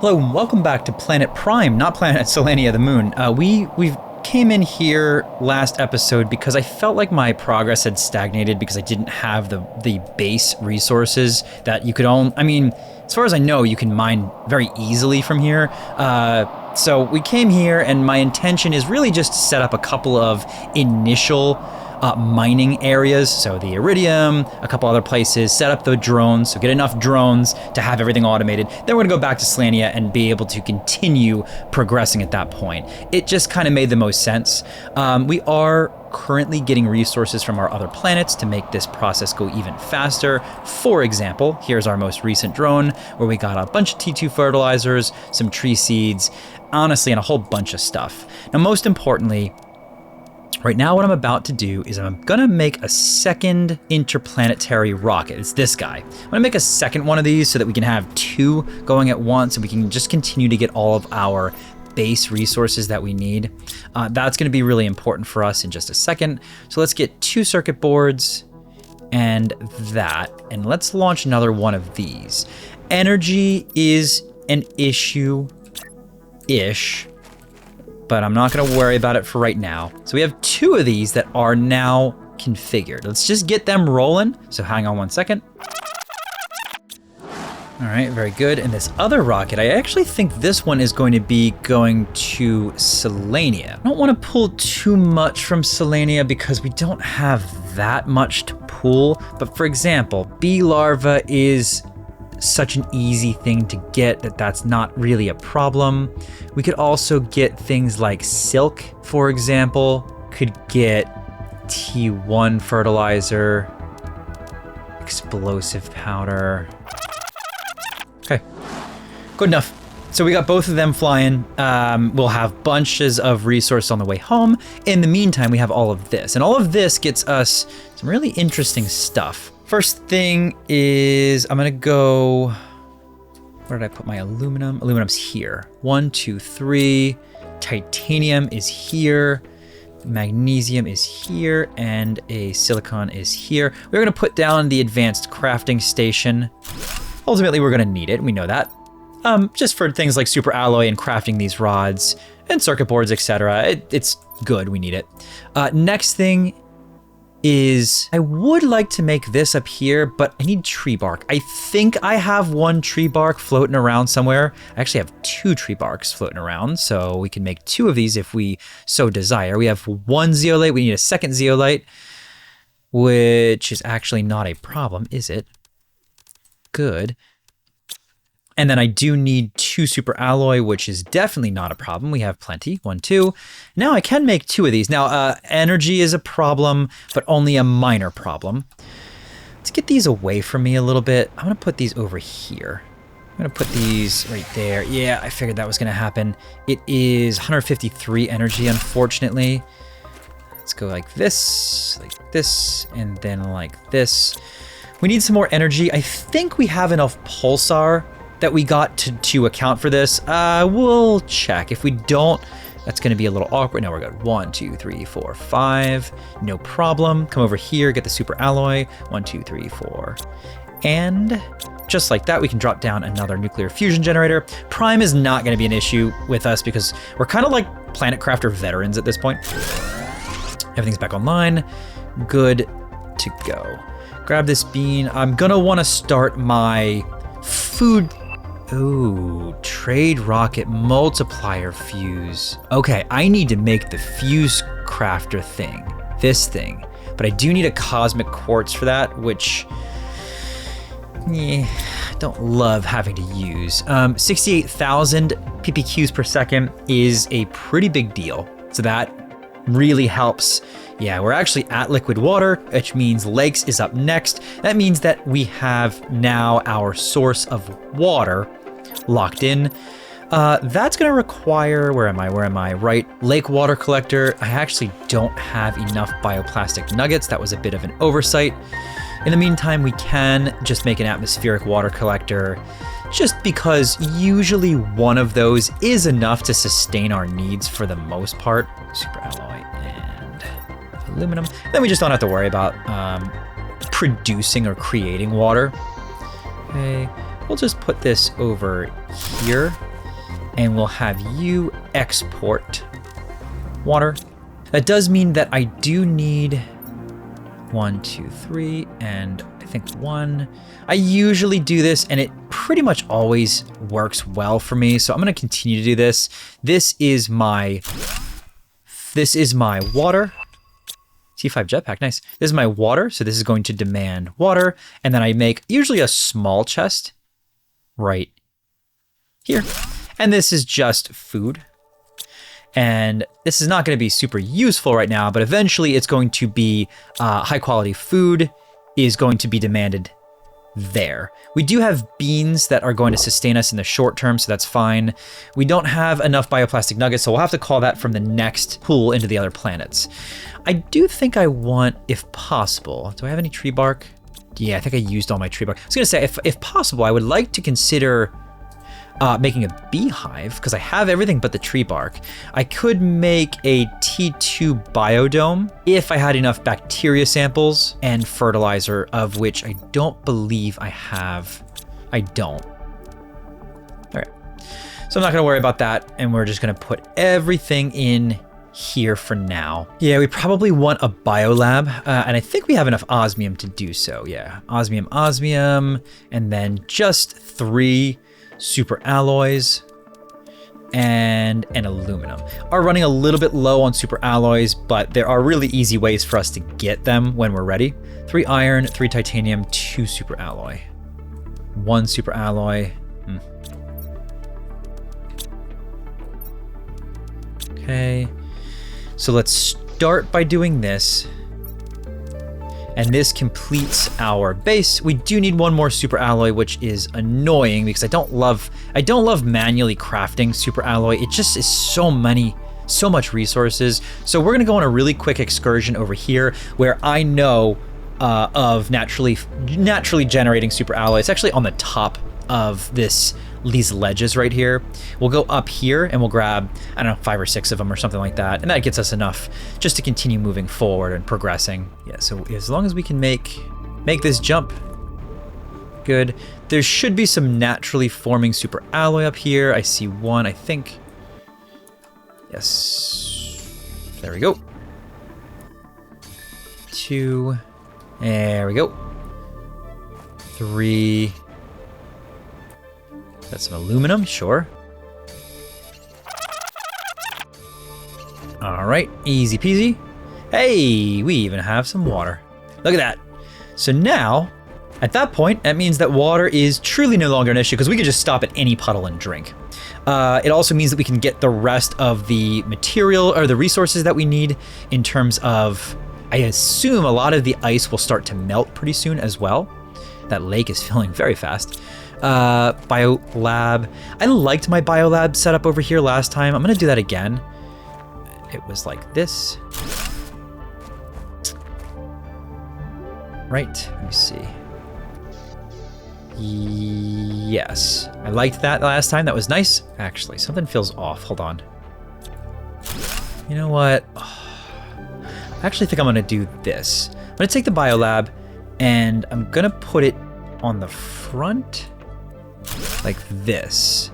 Hello and welcome back to Planet Prime, not Planet Selenia, the moon. We've came in here last episode because I felt like my progress had stagnated because I didn't have the base resources that you could own. I mean, as far as I know, you can mine very easily from here. So we came here and my intention is really just to set up a couple of initial mining areas, so the iridium, a couple other places, set up the drones, so get enough drones to have everything automated. Then we're gonna go back to Selenia and be able to continue progressing at that point. It just kind of made the most sense. We are currently getting resources from our other planets to make this process go even faster. For example, here's our most recent drone where we got a bunch of T2 fertilizers, some tree seeds, honestly, and a whole bunch of stuff. Now, most importantly, right now, what I'm about to do is I'm gonna make a second interplanetary rocket. It's this guy. I'm gonna make a second one of these so that we can have two going at once and we can just continue to get all of our base resources that we need. That's gonna be really important for us in just a second. So let's get 2 circuit boards and that, and let's launch another one of these. Energy is an issue-ish, but I'm not gonna worry about it for right now. So we have 2 of these that are now configured. Let's just get them rolling. So hang on 1 second. All right, very good. And this other rocket, I actually think this one is going to be going to Selenia. I don't wanna pull too much from Selenia because we don't have that much to pull. But for example, bee larva is such an easy thing to get that's not really a problem. We could also get things like silk, for example. Could get T1 fertilizer, explosive powder. Okay, good enough. So we got both of them flying. We'll have bunches of resources on the way home. In the meantime, we have all of this, and all of this gets us some really interesting stuff. First thing is I'm gonna go, where did I put my aluminum? Aluminum's here. 1, 2, 3. Titanium is here. Magnesium is here, and a silicon is here. We're gonna put down the advanced crafting station. Ultimately, we're gonna need it, we know that. Just for things like super alloy and crafting these rods and circuit boards, etc. It's good, we need it. Next thing is I would like to make this up here, but I need tree bark. I think I have 1 tree bark floating around somewhere. I actually have 2 tree barks floating around, so we can make 2 of these if we so desire. We have 1 zeolite, we need a second zeolite, which is actually not a problem, is it? Good. And then I do need 2 super alloy, which is definitely not a problem. We have plenty, 1, 2. Now I can make 2 of these. Now energy is a problem, but only a minor problem. Let's get these away from me a little bit. I'm gonna put these over here. I'm gonna put these right there. Yeah, I figured that was gonna happen. It is 153 energy, unfortunately. Let's go like this, and then like this. We need some more energy. I think we have enough pulsar that we got to account for this. We'll check. If we don't, that's gonna be a little awkward. Now we're good. 1, 2, 3, 4, 5. No problem. Come over here, get the super alloy. 1, 2, 3, 4. And just like that, we can drop down another nuclear fusion generator. Prime is not gonna be an issue with us because we're kind of like Planet Crafter veterans at this point. Everything's back online. Good to go. Grab this bean. I'm gonna wanna start my food. Ooh, trade rocket multiplier fuse. Okay, I need to make the fuse crafter thing, this thing, but I do need a cosmic quartz for that, which, I don't love having to use. 68,000 ppqs per second is a pretty big deal, so that really helps. Yeah, we're actually at liquid water, which means lakes is up next. That means that we have now our source of water locked in. That's gonna require, where am I? Right, lake water collector. I actually don't have enough bioplastic nuggets. That was a bit of an oversight. In the meantime, we can just make an atmospheric water collector just because usually one of those is enough to sustain our needs for the most part. Super alloy and aluminum. Then we just don't have to worry about producing or creating water. Okay, we'll just put this over here. and we'll have you export water. That does mean that I do need 1, 2, 3, and I think 1. I usually do this, and it pretty much always works well for me, so I'm gonna continue to do this. This is my water. T5 jetpack, nice. This is my water, so this is going to demand water, and then I make usually a small chest right here. And this is just food. And this is not going to be super useful right now, but eventually it's going to be high quality food is going to be demanded there. We do have beans that are going to sustain us in the short term, so that's fine. We don't have enough bioplastic nuggets, so we'll have to call that from the next pool into the other planets. I do think I want, if possible, do I have any tree bark? Yeah, I think I used all my tree bark. I was going to say, if possible, I would like to consider making a beehive, because I have everything but the tree bark. I could make a T2 biodome if I had enough bacteria samples and fertilizer, of which I don't believe I have. I don't. All right. So I'm not going to worry about that, and we're just going to put everything in here for now. Yeah, we probably want a biolab, and I think we have enough osmium to do so. Yeah, osmium, and then just 3 super alloys and an aluminum. Are running a little bit low on super alloys, but there are really easy ways for us to get them when we're ready. 3 iron, 3 titanium, 2 super alloy. 1 super alloy. Okay, so let's start by doing this. And this completes our base. We do need 1 more super alloy, which is annoying because I don't love manually crafting super alloy. It just is so much resources. So we're gonna go on a really quick excursion over here where I know of naturally generating super alloy. It's actually on the top of these ledges right here. We'll go up here and we'll grab, I don't know, 5 or 6 of them or something like that. And that gets us enough just to continue moving forward and progressing. Yeah, so as long as we can make this jump, good. There should be some naturally forming super alloy up here. I see 1, I think. Yes, there we go. 2, there we go. 3, that's some aluminum, sure. All right, easy peasy. Hey, we even have some water. Look at that. So now, at that point, that means that water is truly no longer an issue because we can just stop at any puddle and drink. It also means that we can get the rest of the material or the resources that we need in terms of, I assume a lot of the ice will start to melt pretty soon as well. That lake is filling very fast. Biolab. I liked my biolab setup over here last time. I'm gonna do that again. It was like this. Right, let me see. Yes, I liked that last time. That was nice. Actually, something feels off. Hold on. You know what? I actually think I'm gonna do this. I'm gonna take the biolab and I'm gonna put it on the front. Like this.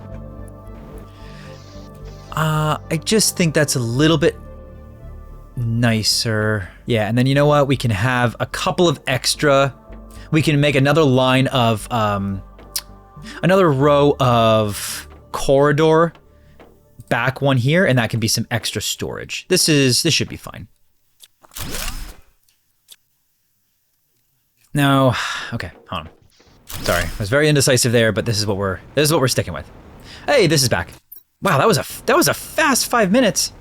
I just think that's a little bit nicer. Yeah, and then you know what? We can have a couple of extra. We can make another line of, another row of corridor, back one here, and that can be some extra storage. This should be fine. No, okay, hold on. Sorry, I was very indecisive there, but this is what we're sticking with. Hey, this is back. Wow, that was a fast 5 minutes.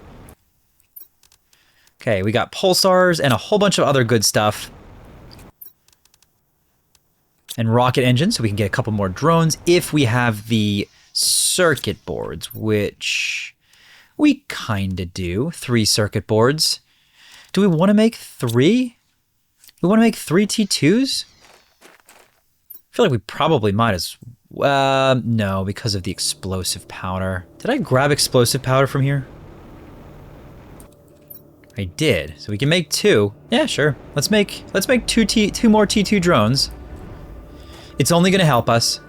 Okay, we got pulsars and a whole bunch of other good stuff. And rocket engines, so we can get a couple more drones if we have the circuit boards, which we kinda do. 3 circuit boards. Do we want to make 3? We want to make 3 T2s? I feel like we probably might as well. No, because of the explosive powder. Did I grab explosive powder from here? I did. So we can make 2. Yeah, sure. Let's make 2 more T2 drones. It's only going to help us.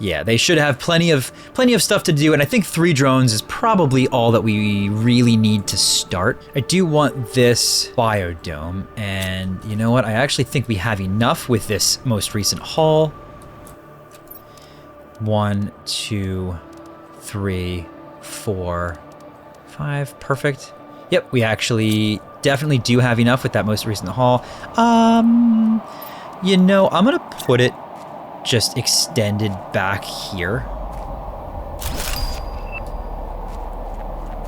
Yeah, they should have plenty of stuff to do, and I think 3 drones is probably all that we really need to start. I do want this biodome, and you know what? I actually think we have enough with this most recent haul. 1, 2, 3, 4, 5, perfect. Yep, we actually definitely do have enough with that most recent haul. You know, I'm gonna put it just extended back here.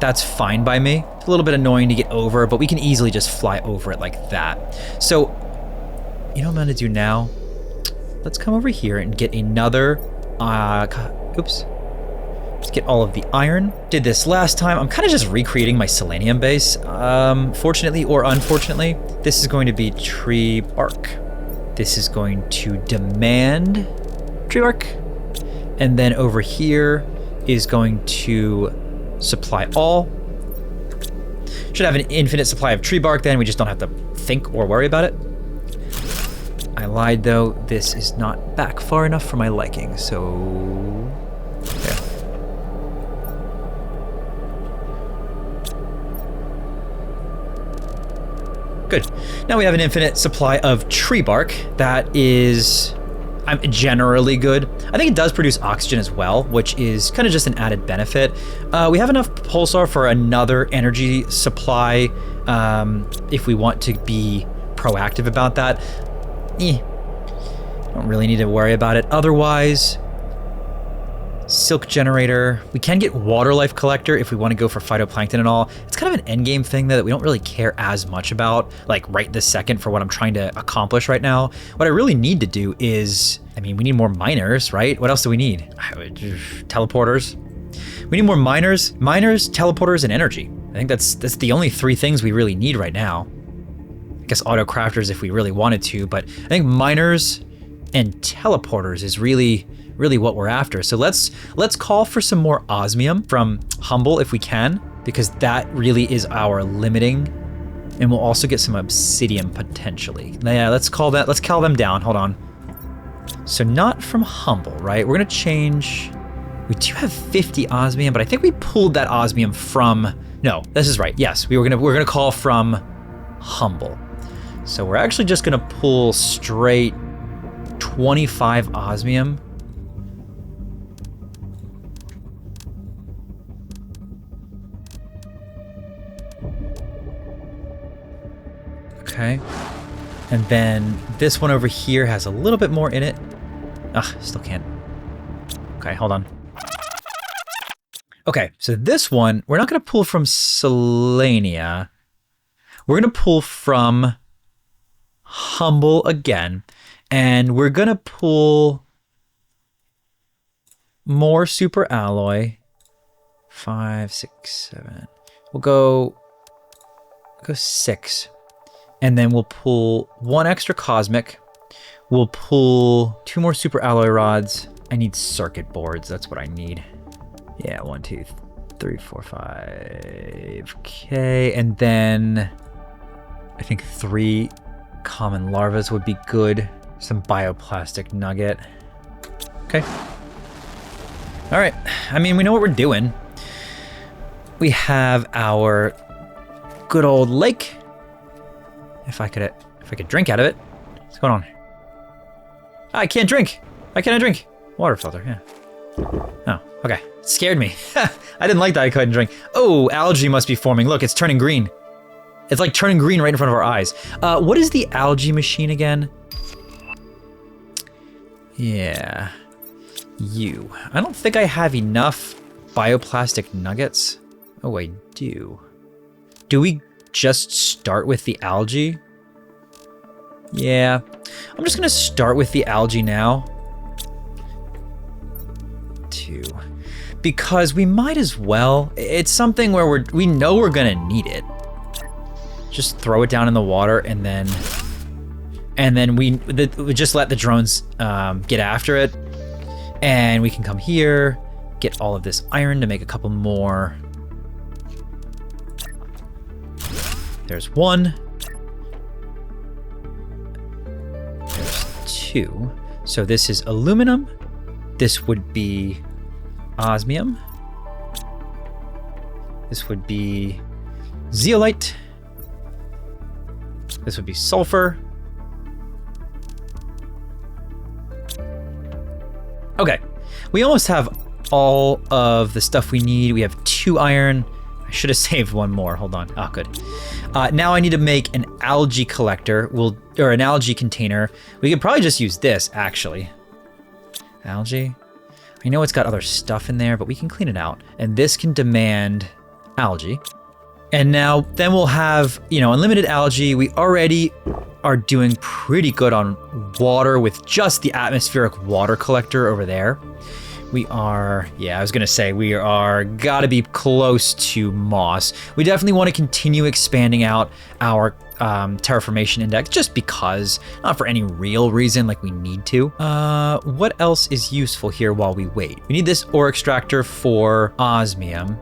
That's fine by me. It's a little bit annoying to get over, but we can easily just fly over it like that. So, you know what I'm gonna do now? Let's come over here and get another, oops. Let's get all of the iron. Did this last time. I'm kind of just recreating my selenium base. Fortunately or unfortunately, this is going to be tree bark. This is going to demand tree bark. And then over here is going to supply all. Should have an infinite supply of tree bark then. We just don't have to think or worry about it. I lied though. This is not back far enough for my liking. So, okay. Good. Now we have an infinite supply of tree bark. That is generally good. I think it does produce oxygen as well, which is kind of just an added benefit. We have enough pulsar for another energy supply if we want to be proactive about that. Don't really need to worry about it. Otherwise, silk generator. We can get water life collector if we want to go for phytoplankton and all. It's kind of an end game thing that we don't really care as much about, like right this second for what I'm trying to accomplish right now. What I really need to do is, I mean, we need more miners, right? What else do we need? Teleporters. We need more miners, teleporters, and energy. I think that's the only 3 things we really need right now. I guess auto crafters if we really wanted to, but I think miners and teleporters is really what we're after. So let's call for some more osmium from Humble if we can, because that really is our limiting. And we'll also get some obsidian potentially. Yeah, let's call them down. Hold on. So not from Humble, right? We're gonna change. We do have 50 osmium, but I think we pulled that osmium from. No, this is right. Yes, we're gonna call from Humble. So we're actually just gonna pull straight 25 osmium. Okay, and then this one over here has a little bit more in it. Still can't. Okay, hold on. Okay, so this one, we're not gonna pull from Selenia. We're gonna pull from Humble again, and we're gonna pull more super alloy. 5, 6, 7. We'll go 6. And then we'll pull 1 extra cosmic. We'll pull 2 more super alloy rods. I need circuit boards. That's what I need. Yeah, 1, 2, 3, 4, 5. Okay, and then I think 3 common larvas would be good. Some bioplastic nugget. Okay. All right. I mean, we know what we're doing. We have our good old lake. If I could drink out of it. What's going on? I can't drink. Why can't I drink? Water filter, yeah. Oh, okay. It scared me. I didn't like that I couldn't drink. Oh, algae must be forming. Look, it's turning green. It's like turning green right in front of our eyes. What is the algae machine again? Yeah. I don't think I have enough bioplastic nuggets. Oh, I do. Do we just start with the algae? Yeah, I'm just gonna start with the algae now. 2, because we might as well. It's something where we know we're gonna need it. Just throw it down in the water, and then we just let the drones get after it, and we can come here, get all of this iron to make a couple more. There's 1. There's 2. So this is aluminum. This would be osmium. This would be zeolite. This would be sulfur. Okay, we almost have all of the stuff we need. We have 2 iron. I should have saved 1 more. Hold on. Oh, good. Now I need to make an algae collector, or an algae container. We could probably just use this, actually. Algae. I know it's got other stuff in there, but we can clean it out. And this can demand algae. And now, then we'll have, unlimited algae. We already are doing pretty good on water with just the atmospheric water collector over there. We are, I was gonna say, we are gotta be close to moss. We definitely want to continue expanding out our terraformation index just because, not for any real reason like we need to. What else is useful here while we wait? We need this ore extractor for osmium.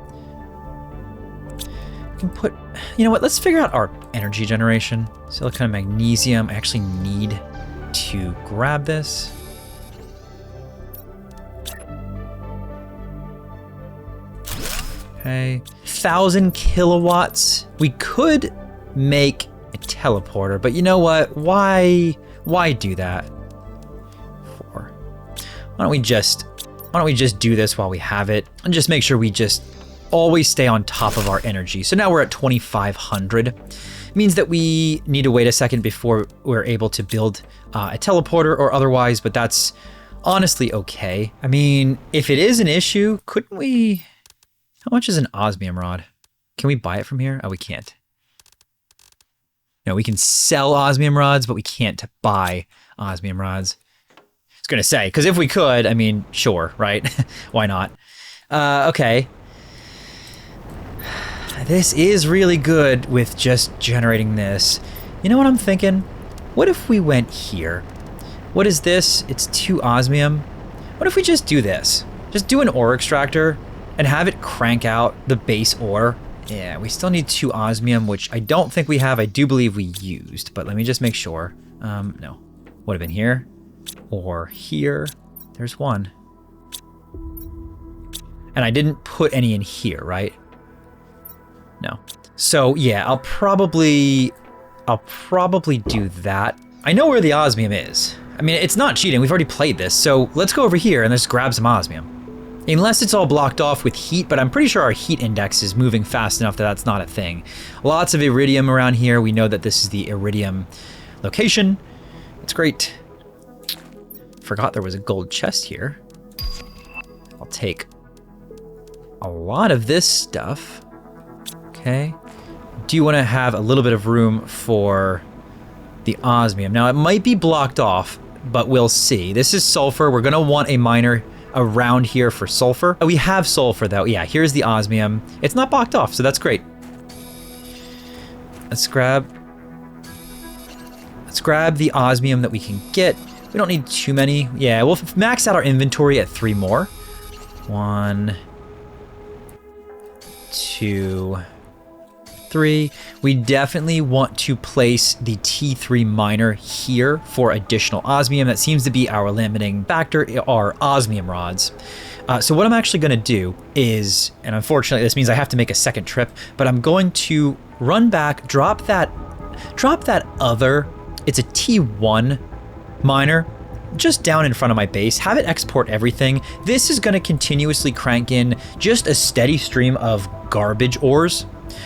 We can put, let's figure out our energy generation. Silicon and magnesium. I actually need to grab this. Okay, 1,000 kilowatts. We could make a teleporter, but you know what? Why do that? 4. Why don't we just do this while we have it and just make sure we just always stay on top of our energy. So now we're at 2,500. It means that we need to wait a second before we're able to build a teleporter or otherwise, but that's honestly okay. I mean, if it is an issue, couldn't we? How much is an osmium rod? Can we buy it from here? Oh, we can't. No, we can sell osmium rods, but we can't buy osmium rods. I was gonna say, because if we could, I mean, sure, right? Why not? Okay. This is really good with just generating this. You know what I'm thinking? What if we went here? What is this? It's 2 osmium. What if we just do this? Just do an ore extractor and have it crank out the base ore. Yeah, we still need 2 osmium, which I don't think we have. I do believe we used, but let me just make sure. No. Would have been here or here. There's 1. And I didn't put any in here, right? No. So yeah, I'll probably do that. I know where the osmium is. I mean, it's not cheating. We've already played this. So let's go over here and let's grab some osmium. Unless it's all blocked off with heat, but I'm pretty sure our heat index is moving fast enough that that's not a thing. Lots of iridium around here. We know that this is the iridium location. It's great. Forgot there was a gold chest here. I'll take a lot of this stuff. Okay. Do you want to have a little bit of room for the osmium? Now, it might be blocked off, but we'll see. This is sulfur. We're going to want a miner around here for sulfur. We have sulfur, though. Yeah, here's the osmium. It's not blocked off, so that's great. Let's grab the osmium that we can get. We don't need too many. Yeah, we'll max out our inventory at 3 more. 1, 2, 3. We definitely want to place the T3 miner here for additional osmium. That seems to be our limiting factor, our osmium rods. So what I'm actually going to do is, and unfortunately this means I have to make a second trip, but I'm going to run back, drop that other, it's a T1 miner, just down in front of my base, have it export everything. This is going to continuously crank in just a steady stream of garbage ores,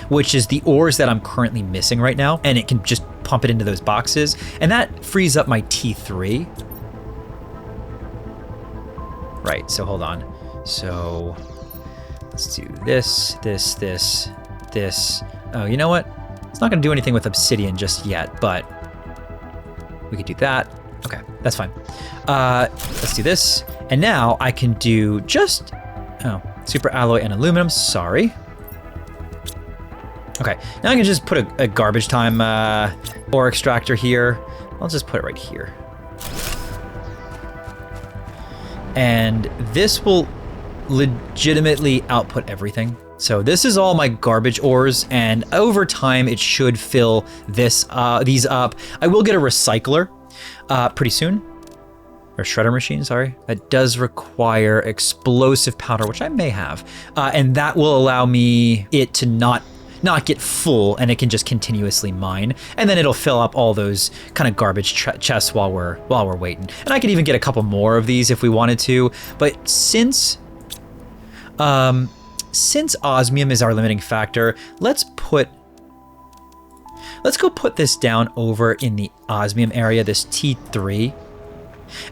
which is the ores that I'm currently missing right now, and it can just pump it into those boxes, and that frees up my T3. Right, so hold on. So let's do this. Oh, you know what? It's not gonna do anything with obsidian just yet, but we could do that. Okay, that's fine. Let's do this. And now I can do just, super alloy and aluminum, sorry. Okay, now I can just put a garbage time ore extractor here. I'll just put it right here. And this will legitimately output everything. So this is all my garbage ores, and over time it should fill these up. I will get a recycler pretty soon. or shredder machine, sorry. That does require explosive powder, which I may have. And that will allow me it to not get full, and it can just continuously mine. And then it'll fill up all those kind of garbage chests while we're waiting. And I could even get a couple more of these if we wanted to. But since osmium is our limiting factor, let's go put this down over in the osmium area, this T3.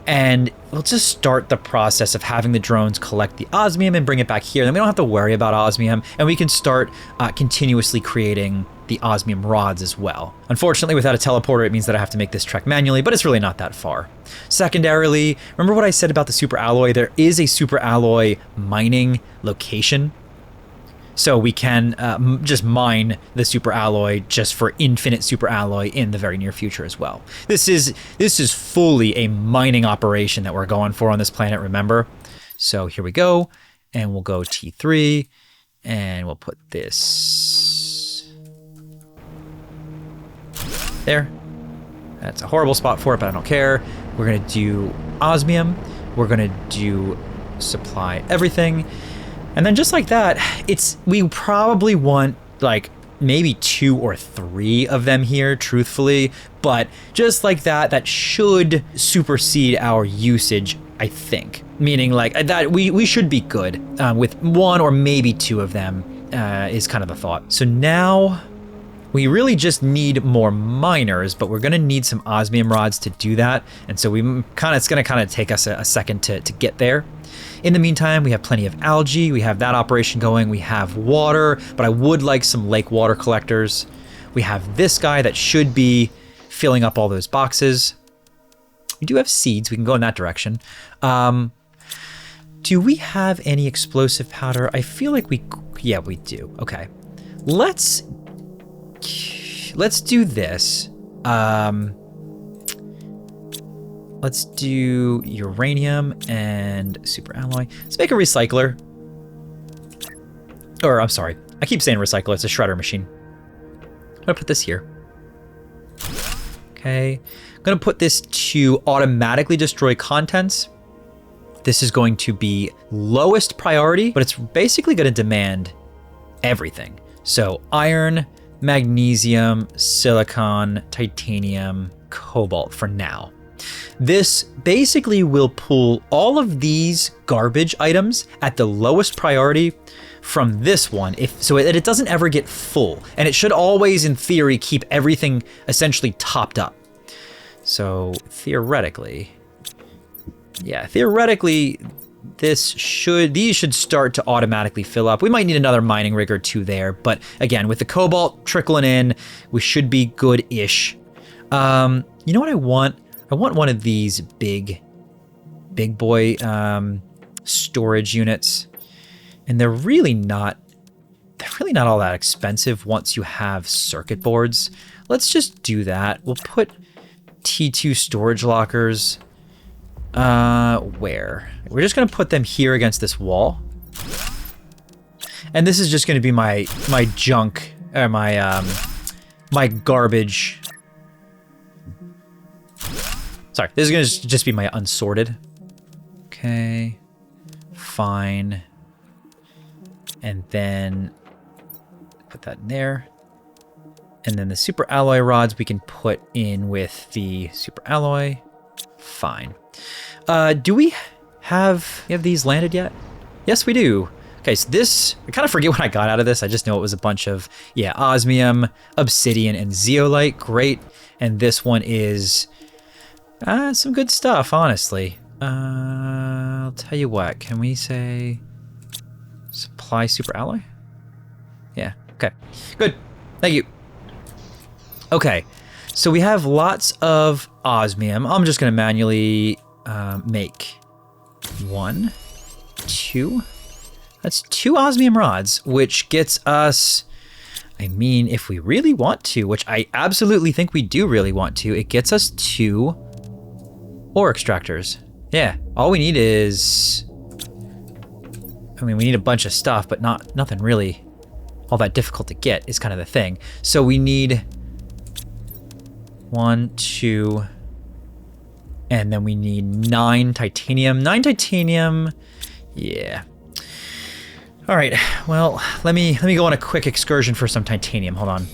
And we'll just start the process of having the drones collect the osmium and bring it back here. Then we don't have to worry about osmium, and we can start continuously creating the osmium rods as well. Unfortunately, without a teleporter, it means that I have to make this trek manually, but it's really not that far. Secondarily, remember what I said about the super alloy? There is a super alloy mining location. So we can just mine the super alloy just for infinite super alloy in the very near future as well. This is fully a mining operation that we're going for on this planet, remember? So here we go, and we'll go T3, and we'll put this there. That's a horrible spot for it, but I don't care. We're gonna do osmium. We're gonna do supply everything. And then just like that, we probably want like maybe 2 or 3 of them here, truthfully. But just like that should supersede our usage, I think. Meaning like that we should be good with 1 or maybe 2 of them is kind of the thought. So now we really just need more miners, but we're gonna need some osmium rods to do that. And so it's gonna kind of take us a second to get there. In the meantime, we have plenty of algae. We have that operation going. We have water, but I would like some lake water collectors. We have this guy that should be filling up all those boxes. We do have seeds. We can go in that direction. Do we have any explosive powder? I feel like we do. Okay. Let's do this. Let's do uranium and super alloy. Let's make a recycler. Or, I'm sorry. I keep saying recycler. It's a shredder machine. I'm gonna put this here. Okay. I'm gonna put this to automatically destroy contents. This is going to be lowest priority, but it's basically gonna demand everything. So iron, magnesium, silicon, titanium, cobalt for now. This basically will pull all of these garbage items at the lowest priority from this one, so that it doesn't ever get full. And it should always, in theory, keep everything essentially topped up. So theoretically, these should start to automatically fill up. We might need another mining rig or 2 there, but again, with the cobalt trickling in, we should be good-ish. You know what I want? I want one of these big boy storage units, and they're really not all that expensive once you have circuit boards. Let's just do that. We'll put T2 storage lockers. Where? We're just gonna put them here against this wall, and this is just gonna be my junk or my garbage. Sorry, this is gonna just be my unsorted. Okay, fine. And then put that in there. And then the super alloy rods we can put in with the super alloy. Fine. Do we have these landed yet? Yes, we do. Okay, so this, I kind of forget what I got out of this. I just know it was a bunch of, osmium, obsidian, and zeolite. Great. And this one is some good stuff, honestly. I'll tell you what, can we say supply super alloy? Yeah, okay, good, thank you. Okay, so we have lots of osmium. I'm just gonna manually make 1, 2. That's 2 osmium rods, which gets us, I mean, if we really want to, which I absolutely think we do really want to, it gets us 2 ore extractors. Yeah, all we need is, I mean, we need a bunch of stuff, but nothing really all that difficult to get is kind of the thing. So we need 1, 2, And then we need 9 titanium. 9 titanium. Yeah. All right. Well, let me go on a quick excursion for some titanium. Hold on.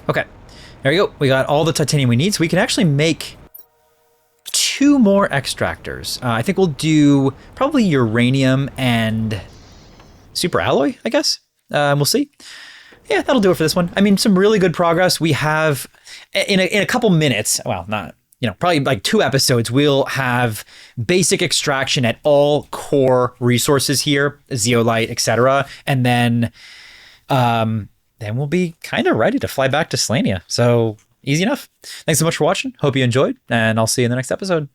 Okay. There we go. We got all the titanium we need, so we can actually make 2 more extractors. I think we'll do probably uranium and super alloy, I guess. We'll see. Yeah, that'll do it for this one. I mean, some really good progress. We have, in a couple minutes, well, not, probably like 2 episodes, we'll have basic extraction at all core resources here, zeolite, etc. And then we'll be kind of ready to fly back to Selenea. So easy enough. Thanks so much for watching. Hope you enjoyed, and I'll see you in the next episode.